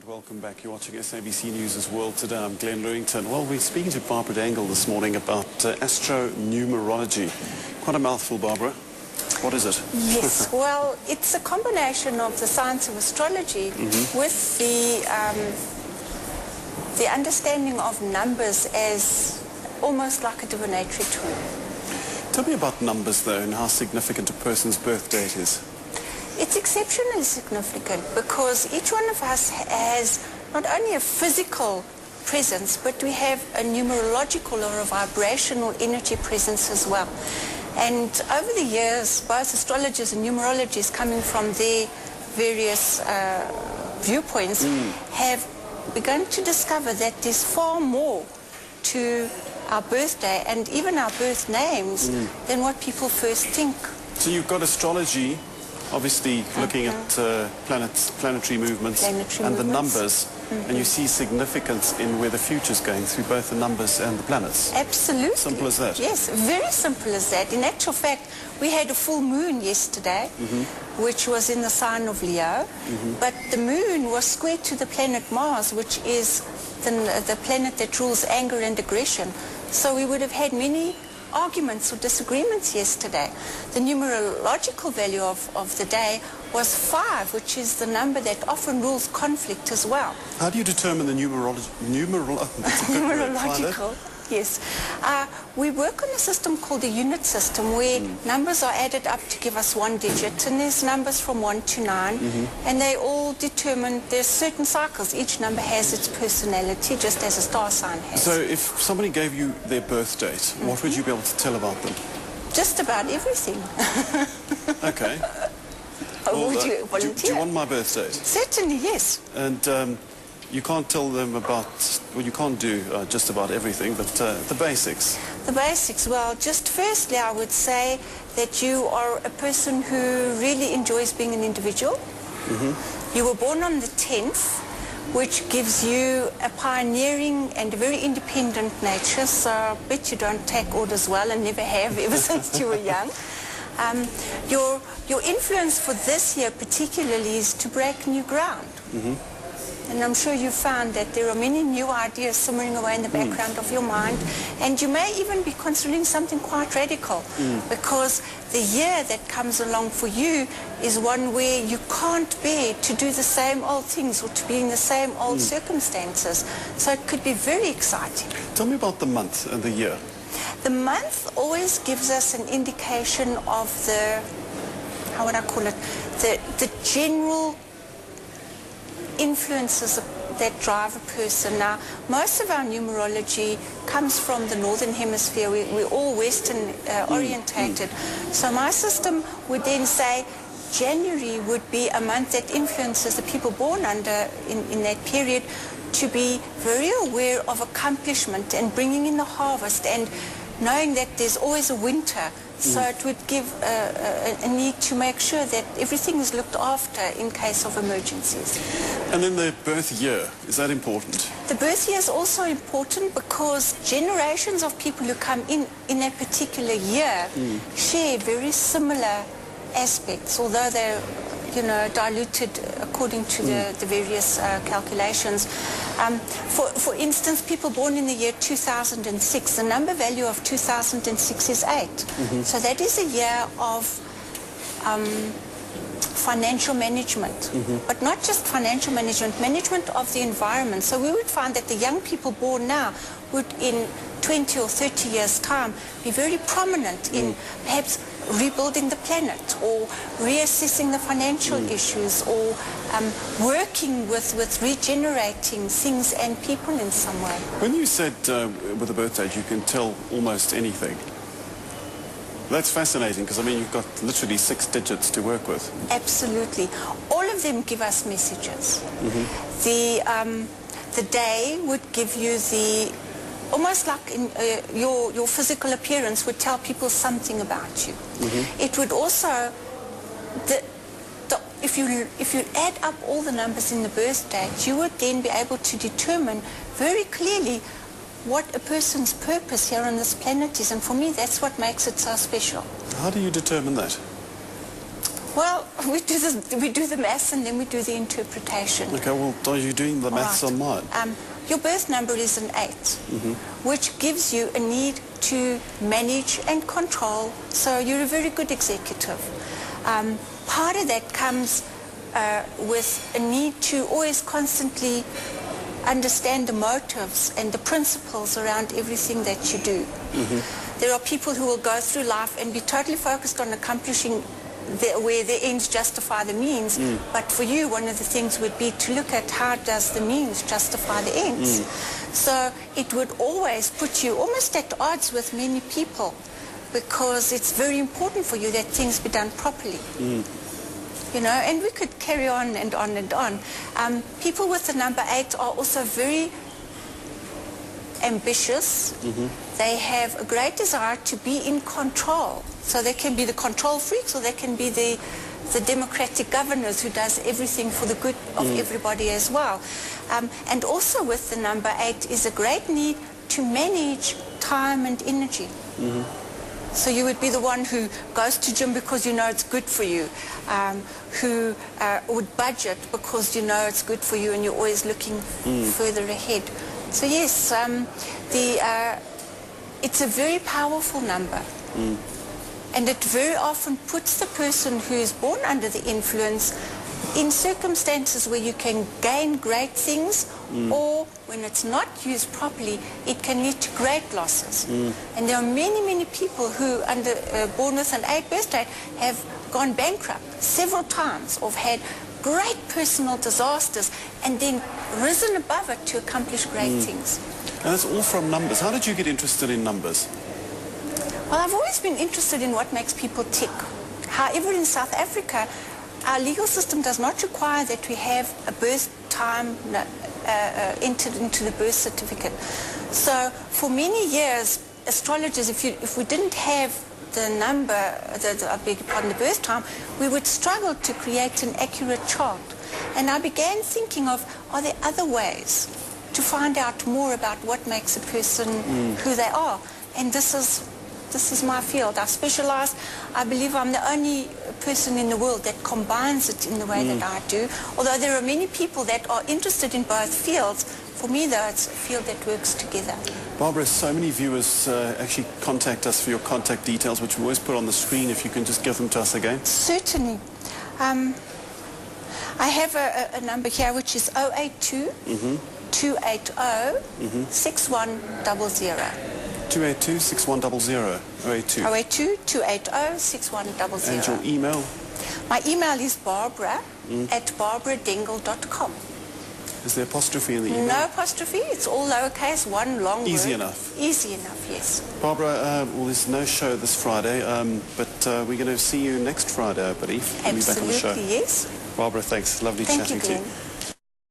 welcome back. You're watching SABC News' World Today. I'm Glen Lewington. Well, we're speaking to Barbra this morning about astronumerology. Quite a mouthful, Barbara. What is it? Yes, well, it's a combination of the science of astrology with the understanding of numbers as almost like a divinatory tool. Tell me about numbers, though, and how significant a person's birth date is. It's exceptionally significant because each one of us has not only a physical presence, but we have a numerological or a vibrational energy presence as well. And over the years, both astrologers and numerologists, coming from their various viewpoints, have begun to discover that there's far more to our birthday and even our birth names than what people first think. So you've got astrology, obviously looking at planetary movements and the numbers, and you see significance in where the future's going through both the numbers and the planets. Absolutely. Simple as that. Yes, very simple as that. In actual fact, we had a full moon yesterday, which was in the sign of Leo, but the moon was square to the planet Mars, which is the planet that rules anger and aggression. So we would have had many arguments or disagreements yesterday. The numerological value of the day was 5, which is the number that often rules conflict as well. How do you determine the numerological? Yes. We work on a system called the unit system where numbers are added up to give us one digit, and there's numbers from 1 to 9, and they all determine, there's certain cycles. Each number has its personality, just as a star sign has. So if somebody gave you their birth date, what would you be able to tell about them? Just about everything. Okay. Well, would you volunteer? Do you want my birth date? Certainly, yes. And you can't tell them about, well, you can't do just about everything, but the basics. The basics, well, just firstly, I would say that you are a person who really enjoys being an individual. You were born on the 10th, which gives you a pioneering and a very independent nature, so I bet you don't take orders well and never have ever since you were young. Your influence for this year particularly is to break new ground. And I'm sure you found that there are many new ideas simmering away in the background of your mind, and you may even be considering something quite radical, because the year that comes along for you is one where you can't bear to do the same old things or to be in the same old circumstances. So it could be very exciting. Tell me about the month and the year. The month always gives us an indication of the, how would I call it, the general influences that drive a person. Now, most of our numerology comes from the northern hemisphere. We're all Western orientated. So my system would then say January would be a month that influences the people born under in that period to be very aware of accomplishment and bringing in the harvest and knowing that there's always a winter. So it would give a need to make sure that everything is looked after in case of emergencies. And then the birth year, is that important? The birth year is also important because generations of people who come in a particular year share very similar aspects, although they're diluted according to the various calculations. For instance, people born in the year 2006, the number value of 2006 is 8. So that is a year of financial management, but not just financial management, management of the environment. So we would find that the young people born now would in 20 or 30 years' time be very prominent in perhaps rebuilding the planet or reassessing the financial issues or working with regenerating things and people in some way. When you said with a birth date you can tell almost anything, that's fascinating because, I mean, you've got literally 6 digits to work with. Absolutely. All of them give us messages. The day would give you almost like your physical appearance would tell people something about you. It would also, if you add up all the numbers in the birth date, you would then be able to determine very clearly what a person's purpose here on this planet is. And for me, that's what makes it so special. How do you determine that? Well, we do the maths and then we do the interpretation. Okay, well, are you doing the maths on mine? Your birth number is an 8, which gives you a need to manage and control, so you're a very good executive. Part of that comes with a need to always constantly understand the motives and the principles around everything that you do. There are people who will go through life and be totally focused on accomplishing where the ends justify the means, but for you one of the things would be to look at how does the means justify the ends. So it would always put you almost at odds with many people, because it's very important for you that things be done properly. You know, and we could carry on and on and on. People with the number 8 are also very ambitious. They have a great desire to be in control. So they can be the control freaks, or they can be the democratic governors who does everything for the good of everybody as well. And also with the number 8 is a great need to manage time and energy. So you would be the one who goes to gym because you know it's good for you, who would budget because you know it's good for you and you're always looking further ahead. So yes, it's a very powerful number. And it very often puts the person who is born under the influence in circumstances where you can gain great things, or when it's not used properly, it can lead to great losses. And there are many, many people who, born with an 8 birthday, have gone bankrupt several times, or had great personal disasters, and then risen above it to accomplish great things. And that's all from numbers. How did you get interested in numbers? Well, I've always been interested in what makes people tick. However, in South Africa, our legal system does not require that we have a birth time entered into the birth certificate. So for many years, astrologers, if we didn't have the number, I beg your pardon, the birth time, we would struggle to create an accurate chart. And I began thinking of, are there other ways to find out more about what makes a person who they are? And this is my field. I specialize. I believe I'm the only person in the world that combines it in the way that I do. Although there are many people that are interested in both fields, for me, though, it's a field that works together. Barbara, so many viewers actually contact us for your contact details, which we always put on the screen. If you can just give them to us again. Certainly. I have a number here, which is 082 280 6100. 282-6100. 082. 082-280-6100. And your email? My email is Barbra at barbaradengle.com. Is there apostrophe in the email? No apostrophe. It's all lowercase, one long word. Easy enough. Easy enough, yes. Barbara, well, there's no show this Friday, but we're going to see you next Friday, I believe. Absolutely, back on the show. Yes. Barbara, thanks. Lovely chatting to you. Thank you, Glen.